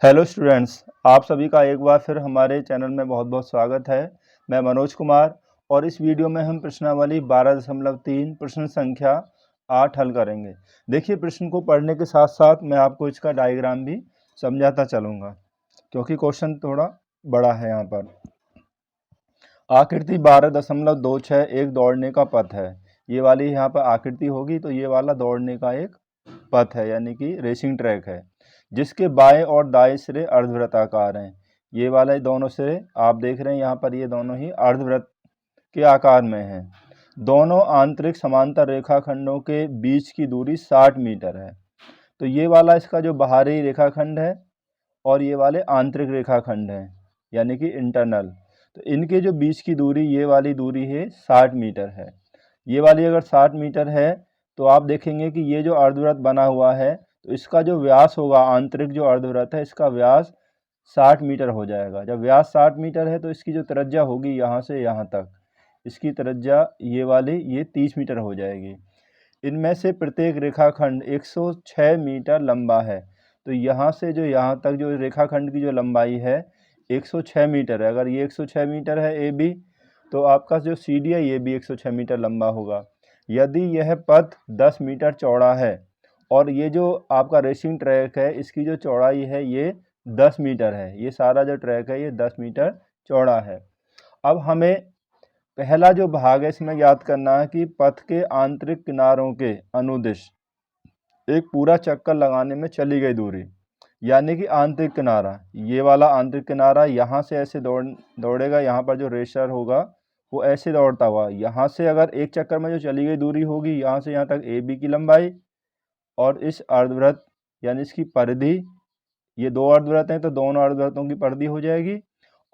Hello students, आप सभी का एक बार फिर हमारे चैनल में बहुत बहुत स्वागत है। मैं मनोज कुमार और इस वीडियो में हम प्रश्नावली 12.3 प्रश्न संख्या 8 हल करेंगे। देखिए, प्रश्न को पढ़ने के साथ साथ मैं आपको इसका डायग्राम भी समझाता चलूँगा क्योंकि क्वेश्चन थोड़ा बड़ा है। यहाँ पर आकृति 12.26 एक दौड़ने का पथ है। ये वाली यहाँ पर आकृति होगी तो ये वाला दौड़ने का एक पथ है, यानी कि रेसिंग ट्रैक है, जिसके बाएं और दाएं सिरे अर्धवृत्ताकार हैं। ये वाले दोनों सिरे आप देख रहे हैं यहाँ पर, ये दोनों ही अर्धवृत्त के आकार में हैं। दोनों आंतरिक समांतर रेखाखंडों के बीच की दूरी 60 मीटर है। तो ये वाला इसका जो बाहरी रेखाखंड है और ये वाले आंतरिक रेखाखंड हैं, यानी कि इंटरनल। तो इनके जो बीच की दूरी, ये वाली दूरी है 60 मीटर है। ये वाली अगर 60 मीटर है तो आप देखेंगे कि ये जो अर्धवृत्त बना हुआ है तो इसका जो व्यास होगा, आंतरिक जो अर्धवृत्त है इसका व्यास 60 मीटर हो जाएगा। जब व्यास 60 मीटर है तो इसकी जो त्रिज्या होगी यहाँ से यहाँ तक, इसकी त्रिज्या ये वाली ये 30 मीटर हो जाएगी। इनमें से प्रत्येक रेखाखंड 106 मीटर लंबा है। तो यहाँ से जो यहाँ तक जो रेखाखंड की जो लंबाई है 106 मीटर है। अगर ये 106 मीटर है ए बी, तो आपका जो सी डी है ये भी 106 मीटर लंबा होगा। यदि यह पथ 10 मीटर चौड़ा है और ये जो आपका रेसिंग ट्रैक है इसकी जो चौड़ाई है ये 10 मीटर है, ये सारा जो ट्रैक है ये 10 मीटर चौड़ा है। अब हमें पहला जो भाग है इसमें याद करना है कि पथ के आंतरिक किनारों के अनुदिश एक पूरा चक्कर लगाने में चली गई दूरी, यानी कि आंतरिक किनारा, ये वाला आंतरिक किनारा यहाँ से ऐसे दौड़ेगा। यहाँ पर जो रेसर होगा वो ऐसे दौड़ता हुआ यहाँ से, अगर एक चक्कर में जो चली गई दूरी होगी यहाँ से यहाँ तक ए बी की लंबाई, और इस अर्धवृत्त यानी इसकी परिधि, ये दो अर्धवृत्त हैं तो दोनों अर्धवृत्तों की परिधि हो जाएगी,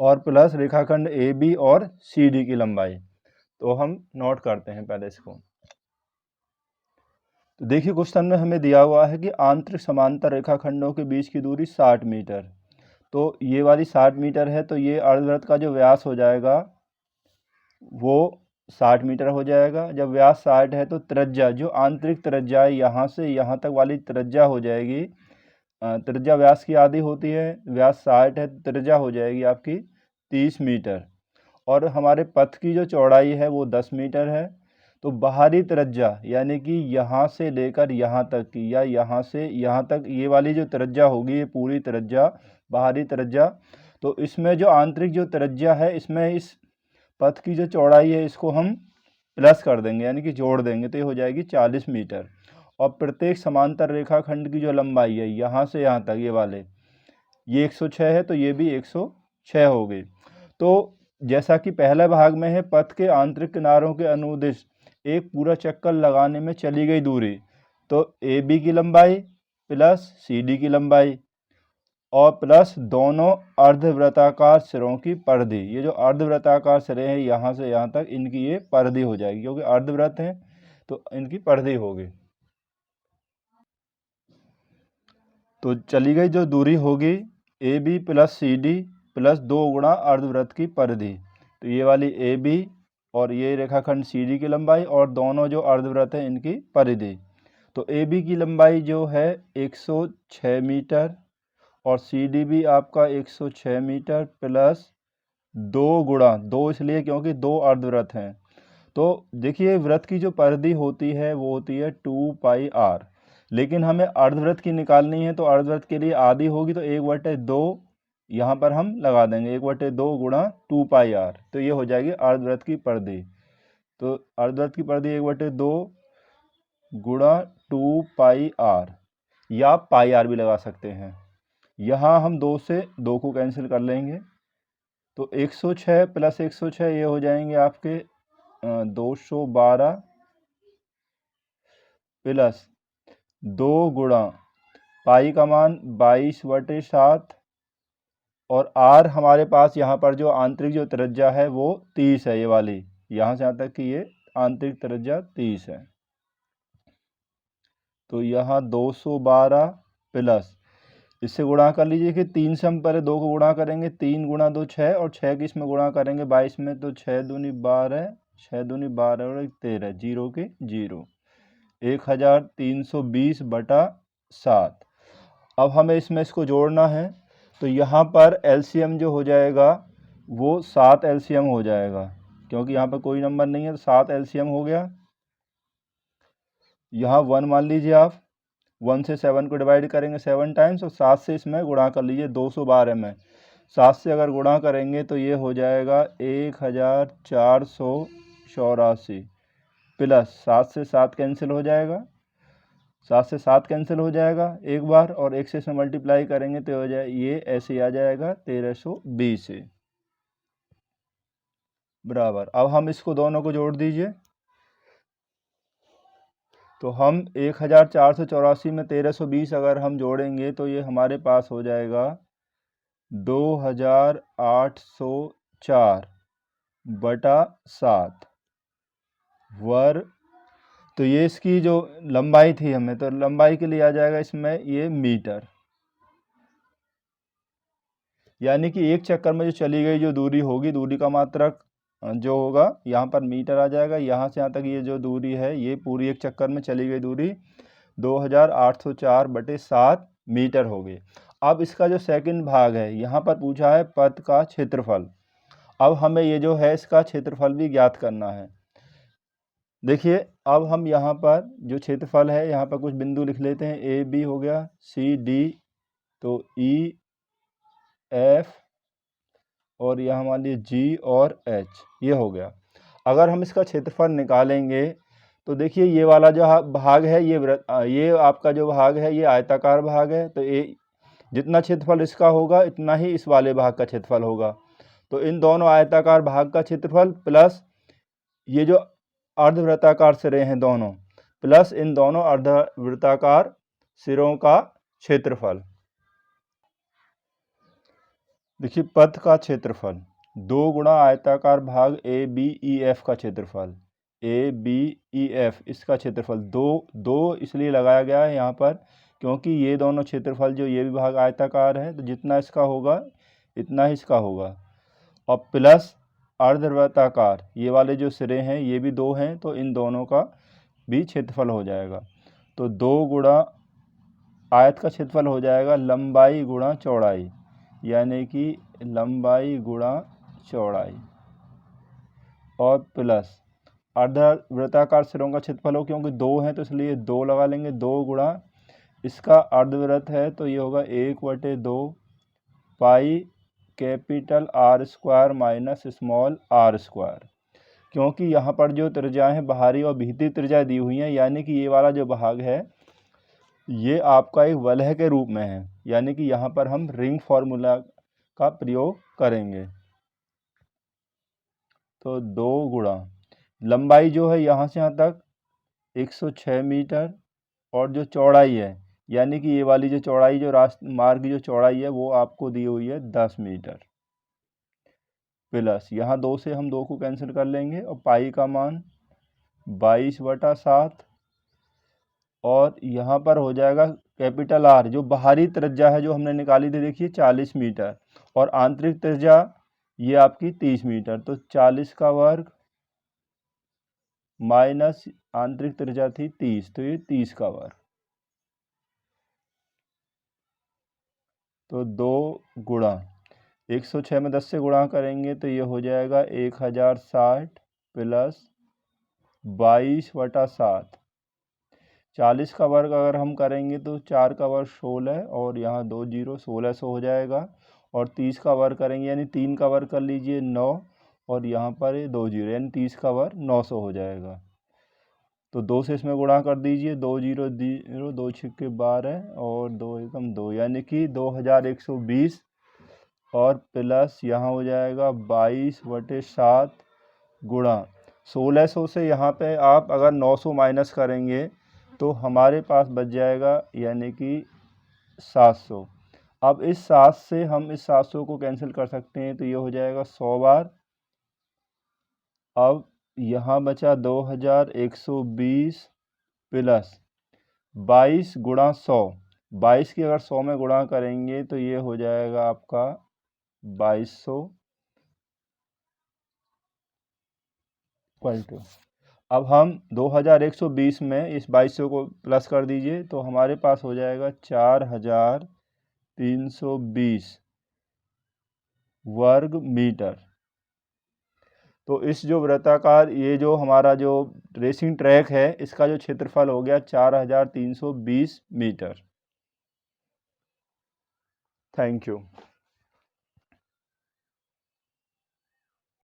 और प्लस रेखाखंड ए बी और सी डी की लंबाई। तो हम नोट करते हैं पहले इसको। तो देखिए, क्वेश्चन में हमें दिया हुआ है कि आंतरिक समांतर रेखाखंडों के बीच की दूरी 60 मीटर। तो ये वाली 60 मीटर है तो ये अर्धवृत्त का जो व्यास हो जाएगा वो 60 मीटर हो जाएगा। जब व्यास 60 है तो त्रिज्या, जो आंतरिक त्रिज्या है यहाँ से यहाँ तक वाली त्रिज्या हो जाएगी, त्रिज्या व्यास की आधी होती है, व्यास 60 है तो त्रिज्या हो जाएगी आपकी 30 मीटर। और हमारे पथ की जो चौड़ाई है वो 10 मीटर है। तो बाहरी त्रिज्या यानी कि यहाँ से लेकर यहाँ तक की, या यहाँ से यहाँ तक, ये वाली जो त्रिज्या होगी ये पूरी त्रिज्या, बाहरी त्रिज्या। तो इसमें जो आंतरिक जो त्रिज्या है इसमें इस पथ की जो चौड़ाई है इसको हम प्लस कर देंगे, यानी कि जोड़ देंगे, तो ये हो जाएगी 40 मीटर। और प्रत्येक समांतर रेखाखंड की जो लंबाई है यहाँ से यहाँ तक, ये वाले ये 106 है तो ये भी 106 हो गई। तो जैसा कि पहले भाग में है, पथ के आंतरिक किनारों के अनुदिश एक पूरा चक्कर लगाने में चली गई दूरी, तो ए बी की लंबाई प्लस सी डी की लंबाई और प्लस दोनों अर्धवृत्ताकार सिरों की परिधि। ये जो अर्धवृत्ताकार सिरे हैं यहाँ से यहाँ तक, इनकी ये परिधि हो जाएगी, क्योंकि अर्धवृत्त हैं तो इनकी परिधि होगी। तो चली गई जो दूरी होगी A B plus C D plus 2 गुणा अर्धवृत्त की परिधि। तो ये वाली ए बी और ये रेखाखंड सी डी की लंबाई और दोनों जो अर्धवृत्त हैं इनकी परिधि। तो ए बी की लंबाई जो है 106 मीटर और सी डी भी आपका 106 मीटर प्लस 2 गुणा, 2 इसलिए क्योंकि दो अर्धवृत्त हैं। तो देखिए, वृत्त की जो परिधि होती है वो होती है 2πr, लेकिन हमें अर्धवृत्त की निकालनी है तो अर्धवृत्त के लिए आधी होगी, तो 1/2 यहाँ पर हम लगा देंगे, 1/2 गुणा 2πr, तो ये हो जाएगी अर्धवृत्त की परिधि। तो अर्धवृत्त की परिधि 1/2 गुणा 2πr, या πr भी लगा सकते हैं। यहाँ हम 2 से 2 को कैंसिल कर लेंगे, तो 106 प्लस 106 ये हो जाएंगे आपके 212 प्लस 2 गुणा पाई का मान 22/7, और आर हमारे पास यहाँ पर जो आंतरिक जो त्रिज्या है वो 30 है, ये वाली यहाँ से यहाँ तक की ये आंतरिक त्रिज्या 30 है। तो यहाँ 212 प्लस, इससे गुणा कर लीजिए कि 3 से हम पहले 2 को गुणा करेंगे, 3 गुणा 2 6, और 6 की इसमें गुणा करेंगे 22 में, तो 6 दूनी 12, 6 दूनी 12 और 13, जीरो के जीरो, 1320/7। अब हमें इसमें इसको जोड़ना है, तो यहाँ पर एलसीएम जो हो जाएगा वो 7 एलसीएम हो जाएगा, क्योंकि यहाँ पर कोई नंबर नहीं है तो 7 एलसीएम हो गया। यहाँ 1 मान लीजिए आप, 1 से 7 को डिवाइड करेंगे 7 टाइम्स और 7 से इसमें गुणा कर लीजिए 212 में। 7 से अगर गुणा करेंगे तो ये हो जाएगा 1484 प्लस 7 से 7 कैंसिल हो जाएगा, 7 से 7 कैंसिल हो जाएगा एक बार, और 1 से इसमें मल्टीप्लाई करेंगे तो हो जाए ये ऐसे आ जाएगा 1320 से बराबर। अब हम इसको दोनों को जोड़ दीजिए, तो हम 1484 में 1320 अगर हम जोड़ेंगे तो ये हमारे पास हो जाएगा 2804 बटा 7 वर्ग। तो ये इसकी जो लंबाई थी हमें, तो लंबाई के लिए आ जाएगा इसमें ये मीटर, यानी कि एक चक्कर में जो चली गई जो दूरी होगी, दूरी का मात्रक जो होगा यहाँ पर मीटर आ जाएगा। यहाँ से यहाँ तक ये जो दूरी है ये पूरी एक चक्कर में चली गई दूरी 2804/7 मीटर हो गई। अब इसका जो सेकंड भाग है यहाँ पर पूछा है पथ का क्षेत्रफल। अब हमें ये जो है इसका क्षेत्रफल भी ज्ञात करना है। देखिए अब हम यहाँ पर जो क्षेत्रफल है यहाँ पर कुछ बिंदु लिख लेते हैं, ए बी हो गया, सी डी, तो ई एफ, और यहाँ मान लीजिए जी और एच, ये हो गया। अगर हम इसका क्षेत्रफल निकालेंगे तो देखिए ये वाला जो भाग है ये आपका जो भाग है ये आयताकार भाग है, तो ये जितना क्षेत्रफल इसका होगा इतना ही इस वाले भाग का क्षेत्रफल होगा। तो इन दोनों आयताकार भाग का क्षेत्रफल प्लस ये जो अर्धवृत्ताकार सिरे हैं दोनों, प्लस इन दोनों अर्धवृत्ताकार सिरों का क्षेत्रफल। देखिए पथ का क्षेत्रफल 2 गुणा आयताकार भाग ए बी ई एफ का क्षेत्रफल, ए बी ई एफ इसका क्षेत्रफल दो इसलिए लगाया गया है यहाँ पर क्योंकि ये दोनों क्षेत्रफल जो ये भी भाग आयताकार है तो जितना इसका होगा इतना ही इसका होगा, और प्लस अर्धवृत्ताकार ये वाले जो सिरे हैं ये भी 2 हैं तो इन दोनों का भी क्षेत्रफल हो जाएगा। तो 2 गुणा आयत का क्षेत्रफल हो जाएगा लंबाई गुणा चौड़ाई, यानी कि लंबाई गुणा चौड़ाई, और प्लस अर्धवृत्ताकार सिरों का क्षेत्रफल हो क्योंकि 2 हैं तो इसलिए 2 लगा लेंगे, 2 गुणा इसका अर्धवृत्त है तो ये होगा 1/2 pi capital R square minus small R square, क्योंकि यहाँ पर जो त्रिज्याएँ हैं बाहरी और भीतरी त्रिज्या दी हुई हैं, यानी कि ये वाला जो भाग है ये आपका एक वलय के रूप में है, यानी कि यहाँ पर हम रिंग फार्मूला का प्रयोग करेंगे। तो 2 गुणा लंबाई जो है यहाँ से यहाँ तक 106 मीटर, और जो चौड़ाई है यानी कि ये वाली जो चौड़ाई जो मार्ग की जो चौड़ाई है वो आपको दी हुई है 10 मीटर, प्लस यहाँ 2 से हम 2 को कैंसिल कर लेंगे और पाई का मान 22/7, और यहाँ पर हो जाएगा कैपिटल आर जो बाहरी त्रिज्या है जो हमने निकाली थी देखिए 40 मीटर, और आंतरिक त्रिज्या ये आपकी 30 मीटर, तो 40 का वर्ग माइनस आंतरिक त्रिज्या थी 30 तो ये 30 का वर्ग। तो 2 गुणा 106 में 10 से गुणा करेंगे तो ये हो जाएगा 1060 प्लस 22/7। 40 का वर्ग अगर हम करेंगे तो 4 का वर्ग 16 और यहाँ 2 जीरो 1600 हो जाएगा, और 30 का वर्ग करेंगे यानी 3 का वर्ग कर लीजिए 9, और यहाँ पर ये 2 जीरो यानी 30 का वर्ग 900 हो जाएगा। तो 2 से इसमें गुणा कर दीजिए, 2 जीरो 2 छिक्के 12 और 2 एकम 2 यानी कि 2120, और प्लस यहाँ हो जाएगा 22/7 गुणा 1600 से यहाँ पे आप अगर 900 माइनस करेंगे तो हमारे पास बच जाएगा यानी कि 700। अब इस 7 से हम इस 700 को कैंसिल कर सकते हैं तो ये हो जाएगा 100 बार। अब यहाँ बचा 2120 प्लस 22 गुणा 100, 22 की अगर 100 में गुणा करेंगे तो ये हो जाएगा आपका 2200 इक्वल टू, अब हम 2120 में इस 2200 को प्लस कर दीजिए तो हमारे पास हो जाएगा 4320 वर्ग मीटर। तो इस जो वृत्ताकार ये जो हमारा जो रेसिंग ट्रैक है इसका जो क्षेत्रफल हो गया 4320 मीटर। Thank you.